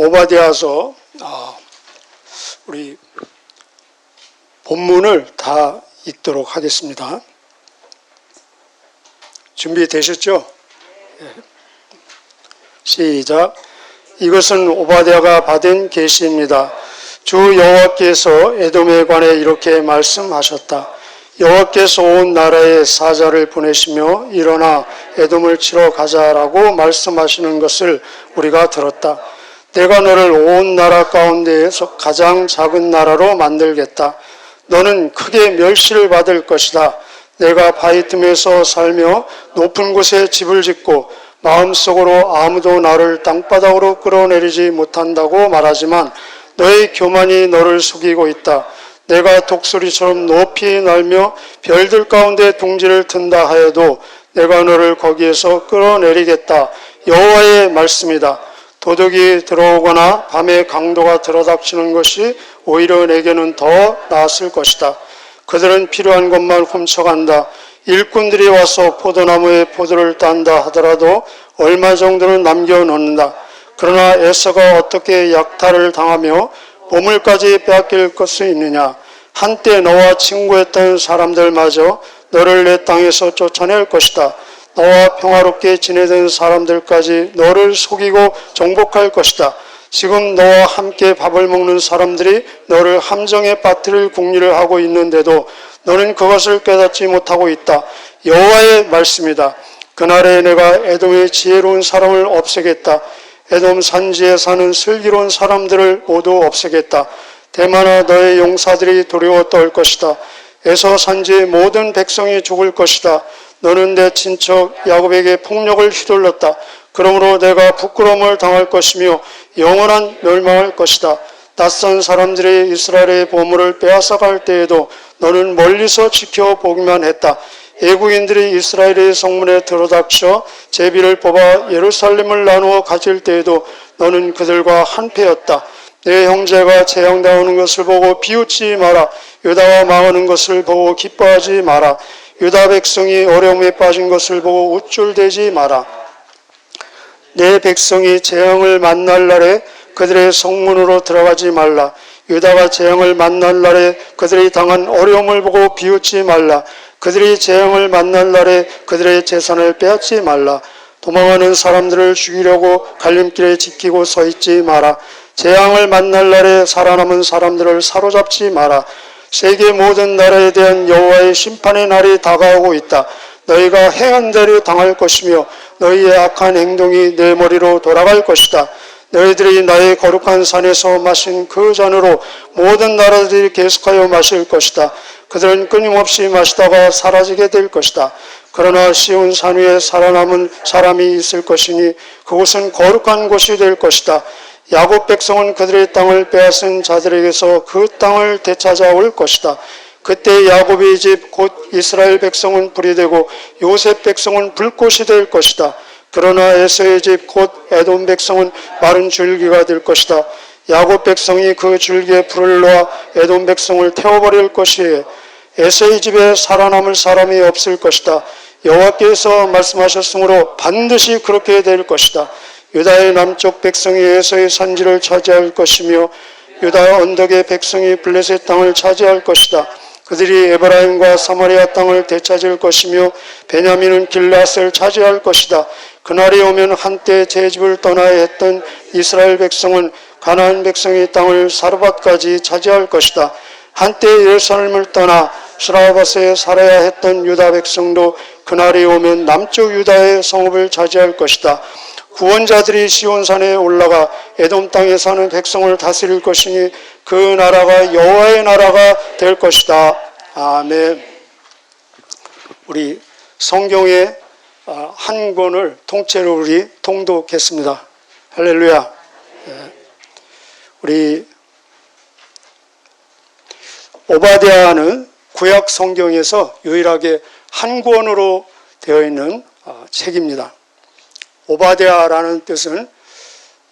오바댜서 우리 본문을 다 읽도록 하겠습니다. 준비되셨죠? 시작. 이것은 오바댜가 받은 계시입니다. 주 여호와께서 에돔에 관해 이렇게 말씀하셨다. 여호와께서 온 나라에 사자를 보내시며 일어나 에돔을 치러 가자라고 말씀하시는 것을 우리가 들었다. 내가 너를 온 나라 가운데에서 가장 작은 나라로 만들겠다. 너는 크게 멸시를 받을 것이다. 내가 바위 틈에서 살며 높은 곳에 집을 짓고 마음속으로 아무도 나를 땅바닥으로 끌어내리지 못한다고 말하지만 너의 교만이 너를 속이고 있다. 내가 독수리처럼 높이 날며 별들 가운데 둥지를 튼다 하여도 내가 너를 거기에서 끌어내리겠다. 여호와의 말씀이다. 도둑이 들어오거나 밤에 강도가 들어닥치는 것이 오히려 내게는 더 나았을 것이다. 그들은 필요한 것만 훔쳐간다. 일꾼들이 와서 포도나무에 포도를 딴다 하더라도 얼마 정도는 남겨놓는다. 그러나 에서가 어떻게 약탈을 당하며 보물까지 빼앗길 것이 있느냐. 한때 너와 친구였던 사람들마저 너를 내 땅에서 쫓아낼 것이다. 너와 평화롭게 지내던 사람들까지 너를 속이고 정복할 것이다. 지금 너와 함께 밥을 먹는 사람들이 너를 함정에 빠뜨릴 궁리를 하고 있는데도 너는 그것을 깨닫지 못하고 있다. 여호와의 말씀이다. 그날에 내가 에돔의 지혜로운 사람을 없애겠다. 에돔 산지에 사는 슬기로운 사람들을 모두 없애겠다. 대만아 너의 용사들이 두려워 떨 것이다. 에서 산지의 모든 백성이 죽을 것이다. 너는 내 친척 야곱에게 폭력을 휘둘렀다. 그러므로 내가 부끄러움을 당할 것이며 영원한 멸망할 것이다. 낯선 사람들이 이스라엘의 보물을 빼앗아갈 때에도 너는 멀리서 지켜보기만 했다. 애국인들이 이스라엘의 성문에 들어닥쳐 제비를 뽑아 예루살렘을 나누어 가질 때에도 너는 그들과 한패였다. 내 형제가 재앙당하는 것을 보고 비웃지 마라. 유다가 망하는 것을 보고 기뻐하지 마라. 유다 백성이 어려움에 빠진 것을 보고 우쭐대지 마라. 내 백성이 재앙을 만날 날에 그들의 성문으로 들어가지 말라. 유다가 재앙을 만날 날에 그들이 당한 어려움을 보고 비웃지 말라. 그들이 재앙을 만날 날에 그들의 재산을 빼앗지 말라. 도망하는 사람들을 죽이려고 갈림길에 지키고 서 있지 마라. 재앙을 만날 날에 살아남은 사람들을 사로잡지 마라. 세계 모든 나라에 대한 여호와의 심판의 날이 다가오고 있다. 너희가 행한 대로 당할 것이며 너희의 악한 행동이 내 머리로 돌아갈 것이다. 너희들이 나의 거룩한 산에서 마신 그 잔으로 모든 나라들이 계속하여 마실 것이다. 그들은 끊임없이 마시다가 사라지게 될 것이다. 그러나 시온 산 위에 살아남은 사람이 있을 것이니 그곳은 거룩한 곳이 될 것이다. 야곱 백성은 그들의 땅을 빼앗은 자들에게서 그 땅을 되찾아올 것이다. 그때 야곱의 집 곧 이스라엘 백성은 불이 되고 요셉 백성은 불꽃이 될 것이다. 그러나 에서의 집 곧 에돔 백성은 마른 줄기가 될 것이다. 야곱 백성이 그 줄기에 불을 놓아 에돔 백성을 태워버릴 것이에요. 에서의 집에 살아남을 사람이 없을 것이다. 여호와께서 말씀하셨으므로 반드시 그렇게 될 것이다. 유다의 남쪽 백성이 에서의 산지를 차지할 것이며 유다 언덕의 백성이 블레셋 땅을 차지할 것이다. 그들이 에브라임과 사마리아 땅을 되찾을 것이며 베냐민은 길앗을 차지할 것이다. 그날이 오면 한때 제 집을 떠나야 했던 이스라엘 백성은 가나안 백성의 땅을 사르밧까지 차지할 것이다. 한때 예루살렘을 떠나 스라바스에 살아야 했던 유다 백성도 그날이 오면 남쪽 유다의 성읍을 차지할 것이다. 구원자들이 시온산에 올라가 에돔 땅에 사는 백성을 다스릴 것이니 그 나라가 여호와의 나라가 될 것이다. 아멘. 우리 성경의 한 권을 통째로 우리 통독했습니다. 할렐루야. 우리 오바댜는 구약 성경에서 유일하게 한 권으로 되어 있는 책입니다. 오바댜라는 뜻은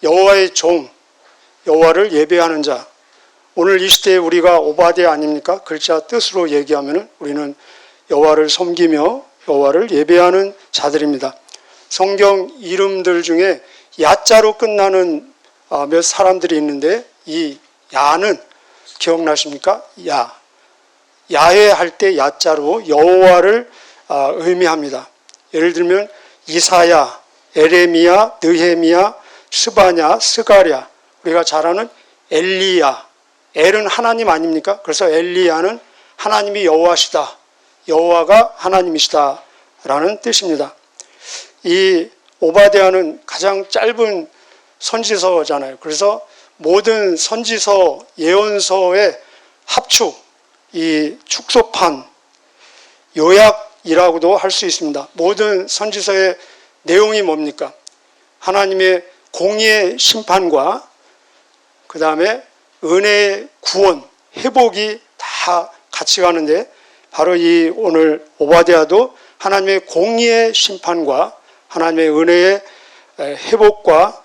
여호와의 종, 여호와를 예배하는 자. 오늘 이 시대에 우리가 오바댜 아닙니까? 글자 뜻으로 얘기하면 우리는 여호와를 섬기며 여호와를 예배하는 자들입니다. 성경 이름들 중에 야자로 끝나는 몇 사람들이 있는데 이 야는 기억나십니까? 야훼 할 때 야자로 여호와를 의미합니다. 예를 들면 이사야, 에레미야, 느헤미야, 스바냐, 스가랴, 우리가 잘 아는 엘리야, 엘은 하나님 아닙니까? 그래서 엘리야는 하나님이 여호와시다, 여호와가 하나님이시다 라는 뜻입니다. 이 오바댜는 가장 짧은 선지서잖아요. 그래서 모든 선지서, 예언서의 합축, 이 축소판, 요약이라고도 할 수 있습니다. 모든 선지서의 내용이 뭡니까? 하나님의 공의의 심판과 그 다음에 은혜의 구원, 회복이 다 같이 가는데, 바로 이 오늘 오바댜도 하나님의 공의의 심판과 하나님의 은혜의 회복과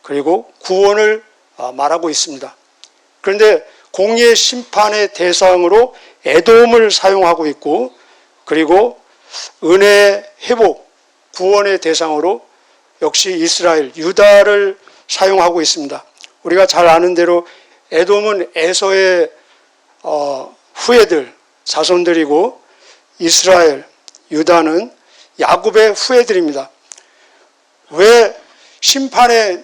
그리고 구원을 말하고 있습니다. 그런데 공의의 심판의 대상으로 에돔을 사용하고 있고, 그리고 은혜의 회복, 구원의 대상으로 역시 이스라엘, 유다를 사용하고 있습니다. 우리가 잘 아는 대로 에돔은 에서의 후예들, 자손들이고, 이스라엘, 유다는 야곱의 후예들입니다. 왜 심판의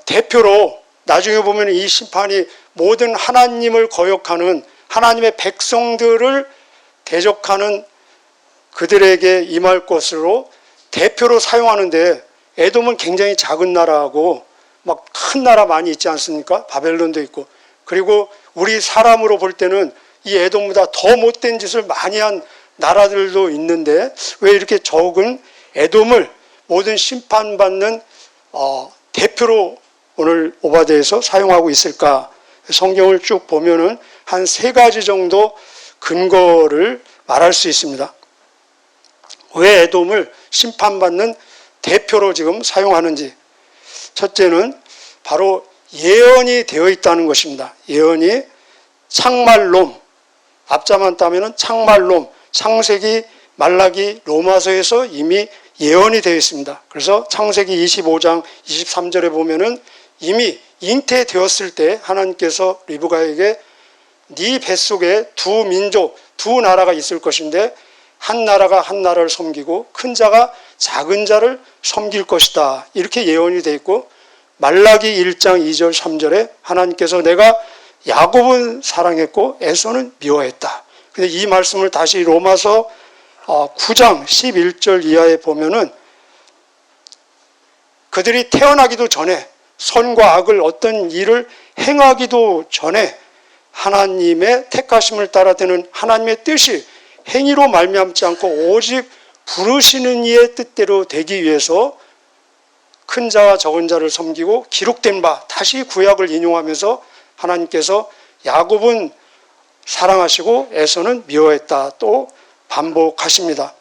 대표로 나중에 보면 이 심판이 모든 하나님을 거역하는 하나님의 백성들을 대적하는 그들에게 임할 것으로 대표로 사용하는데, 에돔은 굉장히 작은 나라하고 막 큰 나라 많이 있지 않습니까? 바벨론도 있고. 그리고 우리 사람으로 볼 때는 이 에돔보다 더 못된 짓을 많이 한 나라들도 있는데, 왜 이렇게 적은 에돔을 모든 심판받는 대표로 오늘 오바댜에서 사용하고 있을까? 성경을 쭉 보면은 한 3가지 정도 근거를 말할 수 있습니다. 왜 에돔을 심판받는 대표로 지금 사용하는지. 첫째는 바로 예언이 되어 있다는 것입니다. 예언이 창말롬, 앞자만 따면은 창말롬, 창세기, 말라기, 로마서에서 이미 예언이 되어 있습니다. 그래서 창세기 25장 23절에 보면은 이미 잉태되었을 때 하나님께서 리브가에게 네 뱃속에 두 민족, 두 나라가 있을 것인데 한 나라가 한 나라를 섬기고 큰 자가 작은 자를 섬길 것이다. 이렇게 예언이 되어 있고, 말라기 1장 2절 3절에 하나님께서 내가 야곱은 사랑했고 에서는 미워했다. 근데 이 말씀을 다시 로마서 9장 11절 이하에 보면은 그들이 태어나기도 전에, 선과 악을 어떤 일을 행하기도 전에 하나님의 택하심을 따라 되는 하나님의 뜻이 행위로 말미암지 않고 오직 부르시는 이의 뜻대로 되기 위해서 큰 자와 적은 자를 섬기고 기록된 바, 다시 구약을 인용하면서 하나님께서 야곱은 사랑하시고 에서는 미워했다 또 반복하십니다.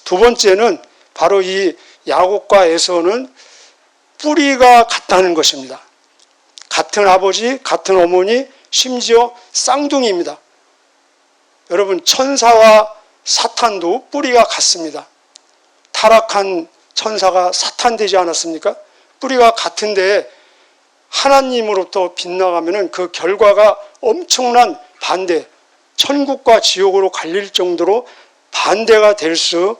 두 번째는 바로 이 야곱과 에서는 뿌리가 같다는 것입니다. 같은 아버지, 같은 어머니, 심지어 쌍둥이입니다. 여러분, 천사와 사탄도 뿌리가 같습니다. 타락한 천사가 사탄 되지 않았습니까? 뿌리가 같은데 하나님으로부터 빗나가면 그 결과가 엄청난 반대, 천국과 지옥으로 갈릴 정도로 반대가 될 수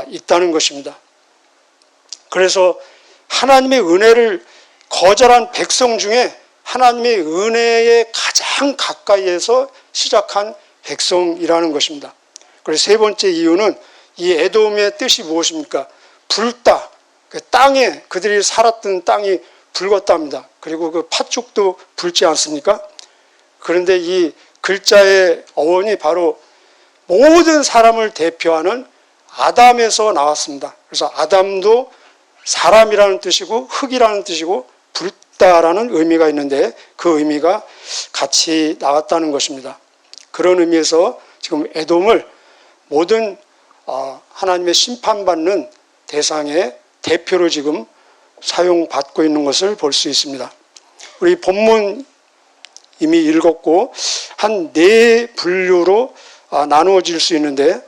있다는 것입니다. 그래서 하나님의 은혜를 거절한 백성 중에 하나님의 은혜에 가장 가까이에서 시작한 백성이라는 것입니다. 그래서 세 번째 이유는 이 에돔의 뜻이 무엇입니까? 불다. 그 땅에, 그들이 살았던 땅이 붉었답니다. 그리고 그 팥죽도 붉지 않습니까? 그런데 이 글자의 어원이 바로 모든 사람을 대표하는 아담에서 나왔습니다. 그래서 아담도 사람이라는 뜻이고 흙이라는 뜻이고 붉다라는 의미가 있는데 그 의미가 같이 나왔다는 것입니다. 그런 의미에서 지금 에돔을 모든 하나님의 심판받는 대상의 대표로 지금 사용받고 있는 것을 볼 수 있습니다. 우리 본문 이미 읽었고 한 4분류로 나누어질 수 있는데,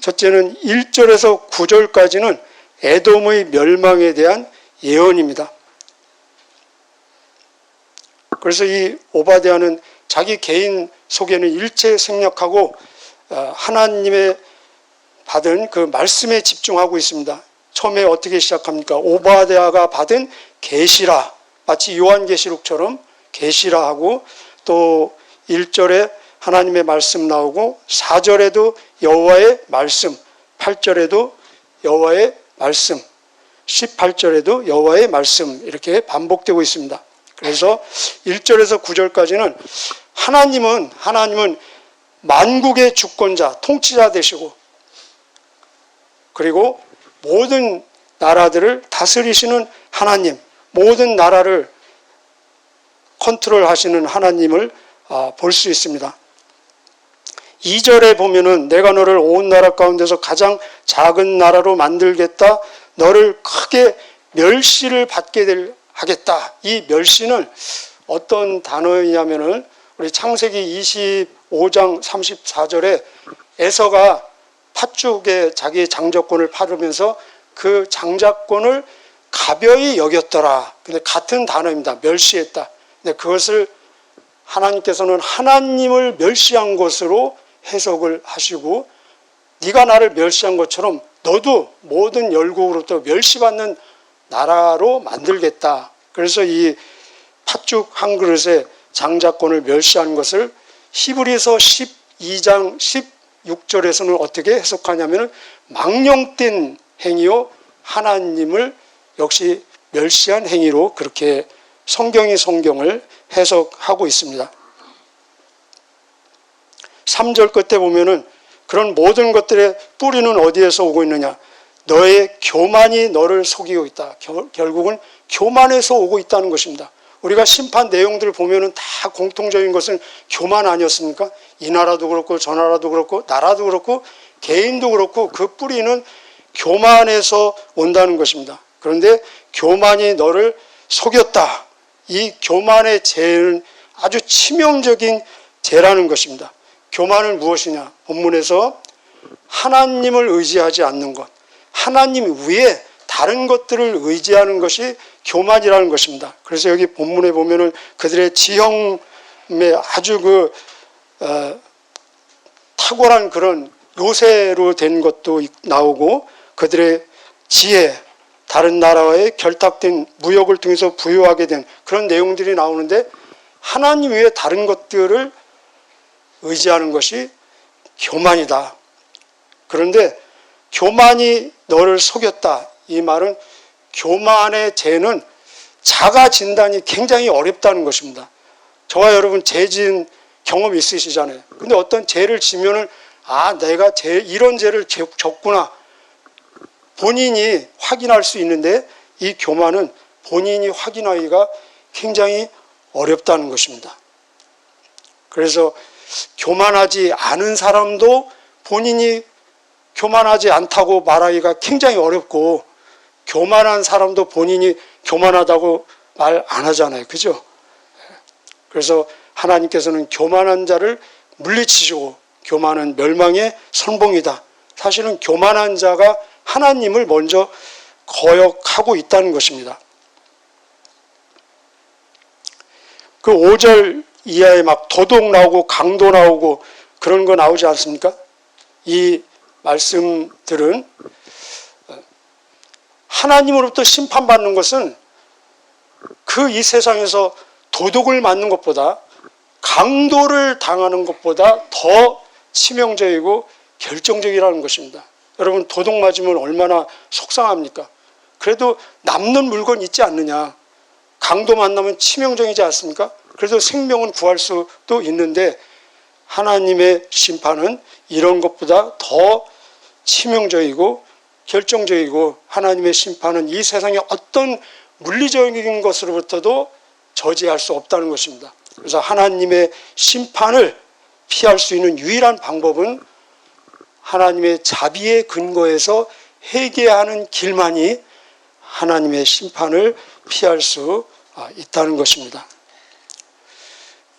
첫째는 1절에서 9절까지는 에돔의 멸망에 대한 예언입니다. 그래서 이 오바댜는 자기 개인 속에는 일체 생략하고 하나님의 받은 그 말씀에 집중하고 있습니다. 처음에 어떻게 시작합니까? 오바댜가 받은 계시라, 마치 요한계시록처럼 계시라 하고, 또 1절에 하나님의 말씀 나오고 4절에도 여호와의 말씀, 8절에도 여호와의 말씀, 18절에도 여호와의 말씀, 이렇게 반복되고 있습니다. 그래서 1절에서 9절까지는 하나님은 만국의 주권자, 통치자 되시고, 그리고 모든 나라들을 다스리시는 하나님, 모든 나라를 컨트롤하시는 하나님을 볼 수 있습니다. 2절에 보면은 내가 너를 온 나라 가운데서 가장 작은 나라로 만들겠다, 너를 크게 멸시를 받게 하겠다. 이 멸시는 어떤 단어이냐면은 우리 창세기 25장 34절에 에서가 팥죽에 자기의 장자권을 팔으면서 그 장자권을 가벼이 여겼더라. 근데 같은 단어입니다. 멸시했다. 근데 그것을 하나님께서는 하나님을 멸시한 것으로 해석을 하시고, 네가 나를 멸시한 것처럼 너도 모든 열국으로부터 멸시받는 나라로 만들겠다. 그래서 이 팥죽 한 그릇에 장자권을 멸시한 것을 히브리서 12장 16절에서는 어떻게 해석하냐면 망령된 행위요 하나님을 역시 멸시한 행위로 그렇게 성경을 해석하고 있습니다. 3절 끝에 보면은 그런 모든 것들의 뿌리는 어디에서 오고 있느냐? 너의 교만이 너를 속이고 있다. 결국은 교만에서 오고 있다는 것입니다. 우리가 심판 내용들을 보면은 다 공통적인 것은 교만 아니었습니까? 이 나라도 그렇고 저 나라도 그렇고 나라도 그렇고 개인도 그렇고 그 뿌리는 교만에서 온다는 것입니다. 그런데 교만이 너를 속였다. 이 교만의 죄는 아주 치명적인 죄라는 것입니다. 교만은 무엇이냐? 본문에서 하나님을 의지하지 않는 것, 하나님 위에 다른 것들을 의지하는 것이 교만이라는 것입니다. 그래서 여기 본문에 보면은 그들의 지형에 아주 탁월한 그런 요새로 된 것도 나오고, 그들의 지혜, 다른 나라와의 결탁된 무역을 통해서 부유하게 된 그런 내용들이 나오는데, 하나님 외에 다른 것들을 의지하는 것이 교만이다. 그런데 교만이 너를 속였다. 이 말은 교만의 죄는 자가 진단이 굉장히 어렵다는 것입니다. 저와 여러분 죄 지은 경험 있으시잖아요. 근데 어떤 죄를 지면은 내가 이런 죄를 졌구나. 본인이 확인할 수 있는데 이 교만은 본인이 확인하기가 굉장히 어렵다는 것입니다. 그래서 교만하지 않은 사람도 본인이 교만하지 않다고 말하기가 굉장히 어렵고, 교만한 사람도 본인이 교만하다고 말 안 하잖아요. 그죠? 그래서 하나님께서는 교만한 자를 물리치시고, 교만은 멸망의 선봉이다. 사실은 교만한 자가 하나님을 먼저 거역하고 있다는 것입니다. 그 5절 이하에 막 도둑 나오고 강도 나오고 그런 거 나오지 않습니까? 이 말씀들은 하나님으로부터 심판받는 것은 이 세상에서 도둑을 맞는 것보다, 강도를 당하는 것보다 더 치명적이고 결정적이라는 것입니다. 여러분, 도둑 맞으면 얼마나 속상합니까? 그래도 남는 물건 있지 않느냐. 강도 만나면 치명적이지 않습니까? 그래서 생명은 구할 수도 있는데, 하나님의 심판은 이런 것보다 더 치명적이고 결정적이고, 하나님의 심판은 이 세상의 어떤 물리적인 것으로부터도 저지할 수 없다는 것입니다. 그래서 하나님의 심판을 피할 수 있는 유일한 방법은 하나님의 자비의 근거에서 회개하는 길만이 하나님의 심판을 피할 수 있다는 것입니다.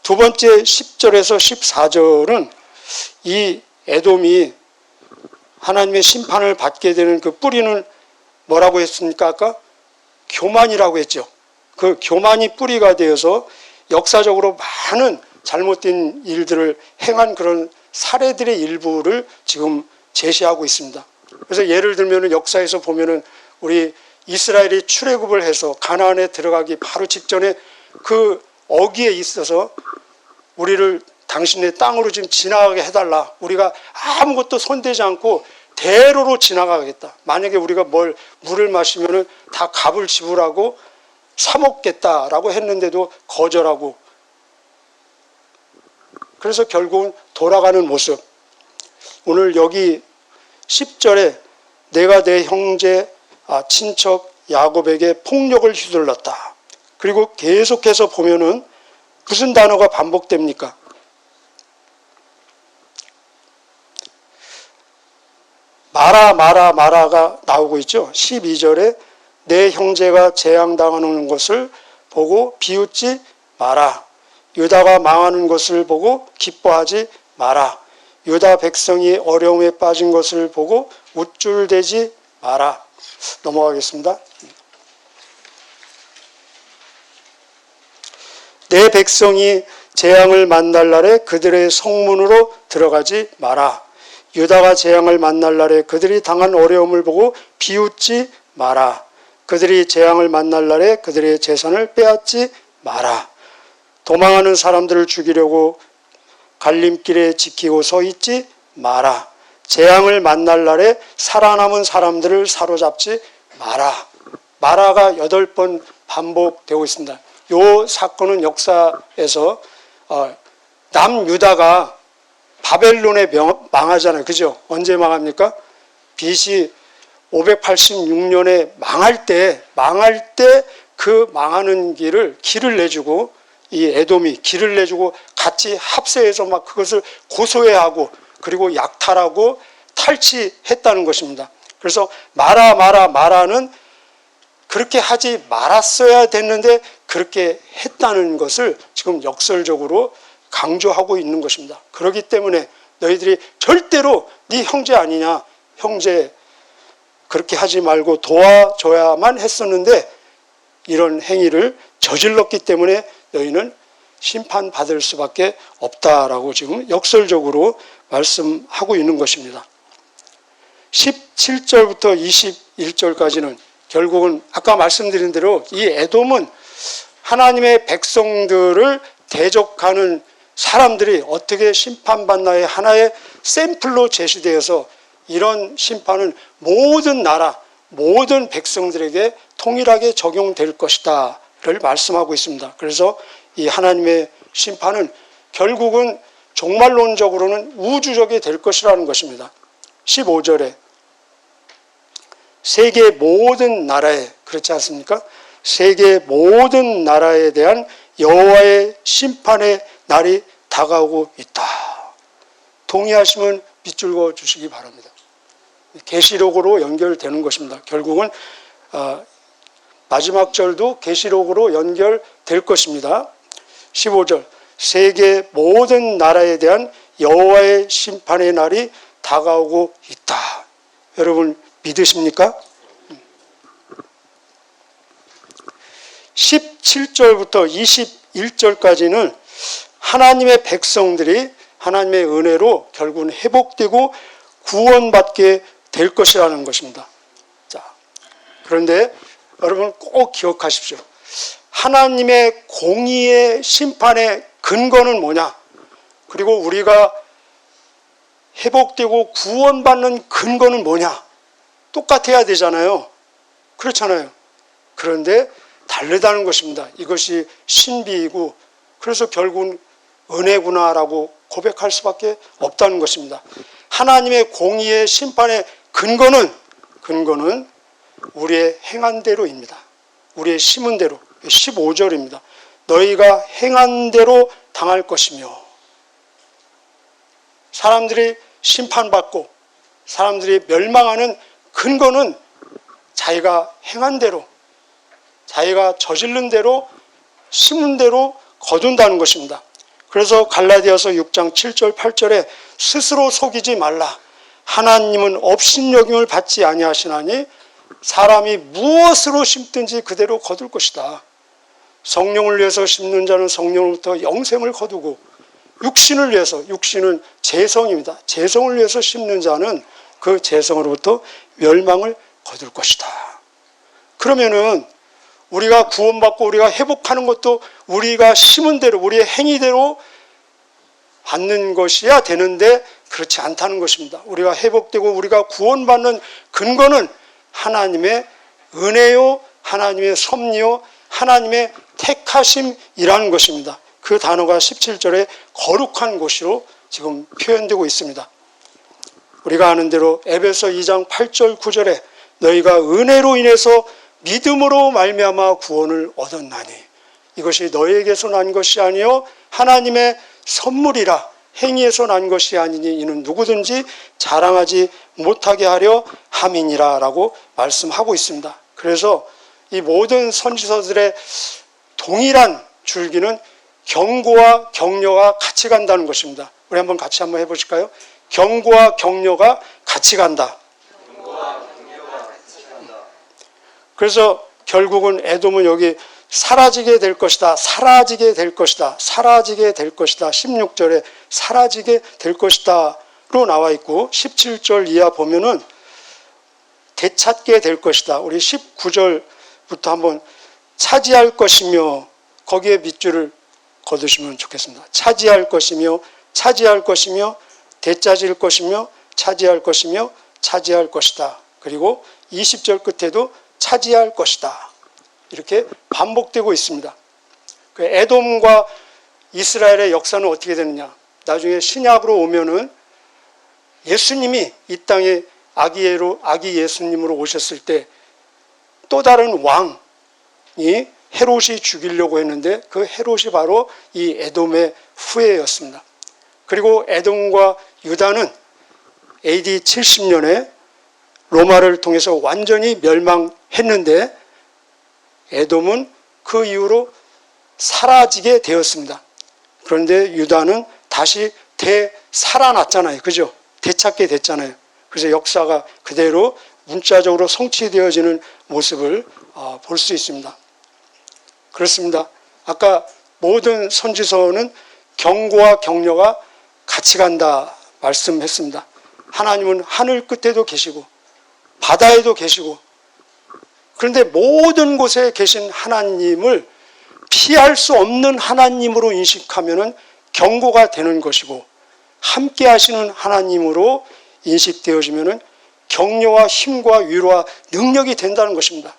두 번째 10절에서 14절은 이 에돔이 하나님의 심판을 받게 되는 그 뿌리는 뭐라고 했습니까? 아까 교만이라고 했죠. 그 교만이 뿌리가 되어서 역사적으로 많은 잘못된 일들을 행한 그런 사례들의 일부를 지금 제시하고 있습니다. 그래서 예를 들면 역사에서 보면은 우리 이스라엘이 출애굽을 해서 가나안에 들어가기 바로 직전에 그 어기에 있어서 우리를 당신의 땅으로 지금 지나가게 해달라. 우리가 아무것도 손대지 않고 대로로 지나가겠다. 만약에 우리가 물을 마시면은 다 값을 지불하고 사 먹겠다라고 했는데도 거절하고, 그래서 결국은 돌아가는 모습. 오늘 여기 10절에 내가 내 형제 친척 야곱에게 폭력을 휘둘렀다. 그리고 계속해서 보면은 무슨 단어가 반복됩니까? 마라가 나오고 있죠. 12절에 내 형제가 재앙당하는 것을 보고 비웃지 마라. 유다가 망하는 것을 보고 기뻐하지 마라. 유다 백성이 어려움에 빠진 것을 보고 우쭐대지 마라. 넘어가겠습니다. 내 백성이 재앙을 만날 날에 그들의 성문으로 들어가지 마라. 유다가 재앙을 만날 날에 그들이 당한 어려움을 보고 비웃지 마라. 그들이 재앙을 만날 날에 그들의 재산을 빼앗지 마라. 도망하는 사람들을 죽이려고 갈림길에 지키고 서 있지 마라. 재앙을 만날 날에 살아남은 사람들을 사로잡지 마라. 마라가 8번 반복되고 있습니다. 이 사건은 역사에서 남유다가 바벨론에 망하잖아요. 그죠? 언제 망합니까? BC 586년에 망할 때 그 망하는 길을 내주고, 이 에돔이 길을 내주고 같이 합세해서 막 그것을 고소해하고 그리고 약탈하고 탈취했다는 것입니다. 그래서 마라는 그렇게 하지 말았어야 됐는데 그렇게 했다는 것을 지금 역설적으로 강조하고 있는 것입니다. 그렇기 때문에 너희들이 절대로 네 형제 아니냐, 형제 그렇게 하지 말고 도와줘야만 했었는데 이런 행위를 저질렀기 때문에 너희는 심판받을 수밖에 없다라고 지금 역설적으로 말씀하고 있는 것입니다. 17절부터 21절까지는 결국은 아까 말씀드린 대로 이 에돔은 하나님의 백성들을 대적하는 사람들이 어떻게 심판받나의 하나의 샘플로 제시되어서 이런 심판은 모든 나라, 모든 백성들에게 통일하게 적용될 것이다를 말씀하고 있습니다. 그래서 이 하나님의 심판은 결국은 종말론적으로는 우주적이 될 것이라는 것입니다. 15절에 세계 모든 나라에, 그렇지 않습니까? 세계 모든 나라에 대한 여호와의 심판의 날이 다가오고 있다. 동의하시면 밑줄 그어 주시기 바랍니다. 계시록으로 연결되는 것입니다. 결국은 마지막 절도 계시록으로 연결될 것입니다. 15절 세계 모든 나라에 대한 여호와의 심판의 날이 다가오고 있다. 여러분 믿으십니까? 17절부터 21절까지는 하나님의 백성들이 하나님의 은혜로 결국은 회복되고 구원받게 될 것이라는 것입니다. 자, 그런데 여러분 꼭 기억하십시오. 하나님의 공의의 심판의 근거는 뭐냐? 그리고 우리가 회복되고 구원받는 근거는 뭐냐? 똑같아야 되잖아요. 그렇잖아요. 그런데 다르다는 것입니다. 이것이 신비이고 그래서 결국은 은혜구나라고 고백할 수밖에 없다는 것입니다. 하나님의 공의의 심판의 근거는 우리의 행한 대로입니다. 우리의 심은 대로. 15절입니다. 너희가 행한 대로 당할 것이며, 사람들이 심판받고 사람들이 멸망하는 근거는 자기가 행한 대로, 자기가 저지른 대로, 심은 대로 거둔다는 것입니다. 그래서 갈라디아서 6장 7절 8절에 스스로 속이지 말라. 하나님은 업신여김을 받지 아니하시나니 사람이 무엇으로 심든지 그대로 거둘 것이다. 성령을 위해서 심는 자는 성령으로부터 영생을 거두고, 육신을 위해서, 육신은 재성입니다. 재성을 위해서 심는 자는 그 재성으로부터 멸망을 거둘 것이다. 그러면은 우리가 구원받고 우리가 회복하는 것도 우리가 심은 대로, 우리의 행위대로 받는 것이야 되는데 그렇지 않다는 것입니다. 우리가 회복되고 우리가 구원받는 근거는 하나님의 은혜요, 하나님의 섭리요, 하나님의 택하심이라는 것입니다. 그 단어가 17절에 거룩한 곳으로 지금 표현되고 있습니다. 우리가 아는 대로 에베소 2장 8절 9절에 너희가 은혜로 인해서 믿음으로 말미암아 구원을 얻었나니 이것이 너희에게서 난 것이 아니요 하나님의 선물이라 행위에서 난 것이 아니니 이는 누구든지 자랑하지 못하게 하려 함이니라 라고 말씀하고 있습니다. 그래서 이 모든 선지서들의 동일한 줄기는 경고와 격려가 같이 간다는 것입니다. 우리 한번 같이 한번 해보실까요? 경고와 격려가 같이 간다. 그래서 결국은 에돔은 여기 사라지게 될 것이다, 사라지게 될 것이다, 사라지게 될 것이다. 16절에 사라지게 될 것이다 로 나와 있고 17절 이하 보면은 되찾게 될 것이다. 우리 19절부터 한번 차지할 것이며 거기에 밑줄을 거두시면 좋겠습니다. 차지할 것이며 차지할 것이며 되찾을 것이며 차지할 것이며 차지할 것이다. 그리고 20절 끝에도 차지할 것이다. 이렇게 반복되고 있습니다. 그 에돔과 이스라엘의 역사는 어떻게 되느냐? 나중에 신약으로 오면은 예수님이 이 땅에 아기 예수님으로 오셨을 때 또 다른 왕이 헤롯이 죽이려고 했는데 그 헤롯이 바로 이 에돔의 후예였습니다. 그리고 에돔과 유다는 AD 70년에 로마를 통해서 완전히 멸망했는데 에돔은 그 이후로 사라지게 되었습니다. 그런데 유다는 다시 되살아났잖아요. 그죠? 되찾게 됐잖아요. 그래서 역사가 그대로 문자적으로 성취되어지는 모습을 볼 수 있습니다. 그렇습니다. 아까 모든 선지서는 경고와 격려가 같이 간다 말씀했습니다. 하나님은 하늘 끝에도 계시고 바다에도 계시고 그런데 모든 곳에 계신 하나님을 피할 수 없는 하나님으로 인식하면 경고가 되는 것이고 함께 하시는 하나님으로 인식되어지면 격려와 힘과 위로와 능력이 된다는 것입니다.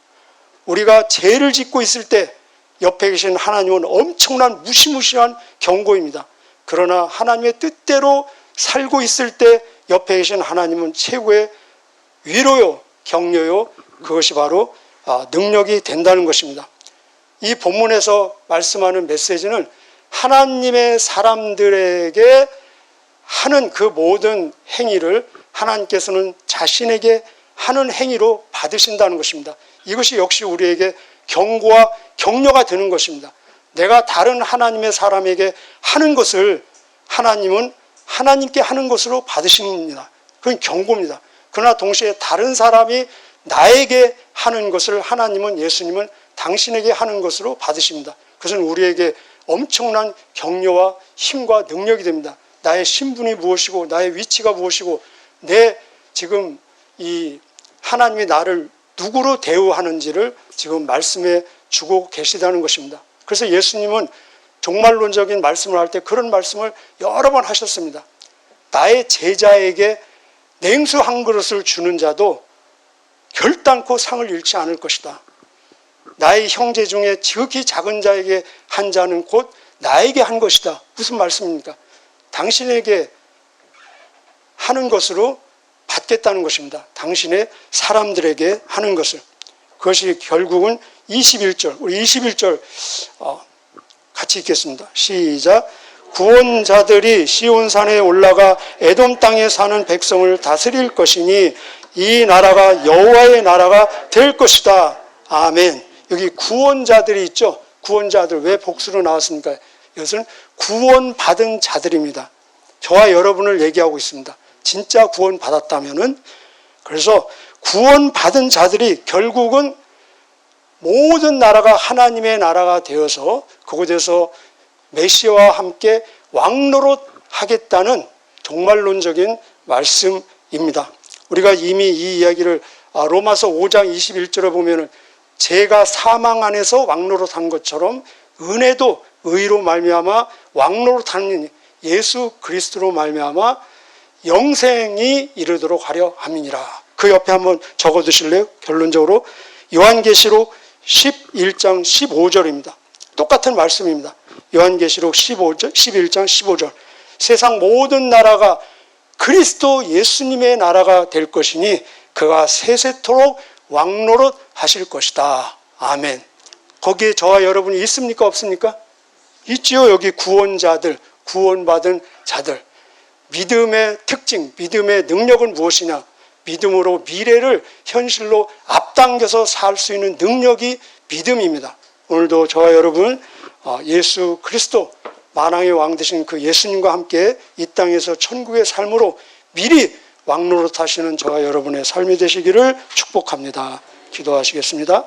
우리가 죄를 짓고 있을 때 옆에 계신 하나님은 엄청난 무시무시한 경고입니다. 그러나 하나님의 뜻대로 살고 있을 때 옆에 계신 하나님은 최고의 위로요, 격려요, 그것이 바로 능력이 된다는 것입니다. 이 본문에서 말씀하는 메시지는 하나님의 사람들에게 하는 그 모든 행위를 하나님께서는 자신에게 하는 행위로 받으신다는 것입니다. 이것이 역시 우리에게 경고와 격려가 되는 것입니다. 내가 다른 하나님의 사람에게 하는 것을 하나님은 하나님께 하는 것으로 받으십니다. 그건 경고입니다. 그러나 동시에 다른 사람이 나에게 하는 것을 하나님은, 예수님은 당신에게 하는 것으로 받으십니다. 그것은 우리에게 엄청난 격려와 힘과 능력이 됩니다. 나의 신분이 무엇이고 나의 위치가 무엇이고 내 지금 이 하나님이 나를 누구로 대우하는지를 지금 말씀해 주고 계시다는 것입니다. 그래서 예수님은 종말론적인 말씀을 할 때 그런 말씀을 여러 번 하셨습니다. 나의 제자에게 냉수 한 그릇을 주는 자도 결단코 상을 잃지 않을 것이다. 나의 형제 중에 지극히 작은 자에게 한 자는 곧 나에게 한 것이다. 무슨 말씀입니까? 당신에게 하는 것으로 받겠다는 것입니다. 당신의 사람들에게 하는 것을. 그것이 결국은 21절, 우리 21절 같이 읽겠습니다. 시작. 구원자들이 시온산에 올라가 에돔 땅에 사는 백성을 다스릴 것이니 이 나라가 여호와의 나라가 될 것이다. 아멘. 여기 구원자들이 있죠. 구원자들. 왜 복수로 나왔습니까? 이것은 구원받은 자들입니다. 저와 여러분을 얘기하고 있습니다. 진짜 구원받았다면은, 그래서 구원받은 자들이 결국은 모든 나라가 하나님의 나라가 되어서 그곳에서 메시아와 함께 왕노릇 하겠다는 종말론적인 말씀입니다. 우리가 이미 이 이야기를 로마서 5장 21절에 보면은 죄가 사망 안에서 왕노릇한 것처럼 은혜도 의로 말미암아 왕노릇하는 예수 그리스도로 말미암아 영생이 이르도록 하려 함이니라. 그 옆에 한번 적어두실래요? 결론적으로 요한계시록 11장 15절입니다. 똑같은 말씀입니다. 요한계시록 11장 15절. 세상 모든 나라가 그리스도 예수님의 나라가 될 것이니 그가 세세토록 왕노릇 하실 것이다. 아멘. 거기에 저와 여러분이 있습니까? 없습니까? 있지요. 여기 구원자들, 구원받은 자들. 믿음의 특징, 믿음의 능력은 무엇이냐? 믿음으로 미래를 현실로 앞당겨서 살 수 있는 능력이 믿음입니다. 오늘도 저와 여러분 예수 그리스도 만왕의 왕 되신 그 예수님과 함께 이 땅에서 천국의 삶으로 미리 왕노릇 하시는 저와 여러분의 삶이 되시기를 축복합니다. 기도하시겠습니다.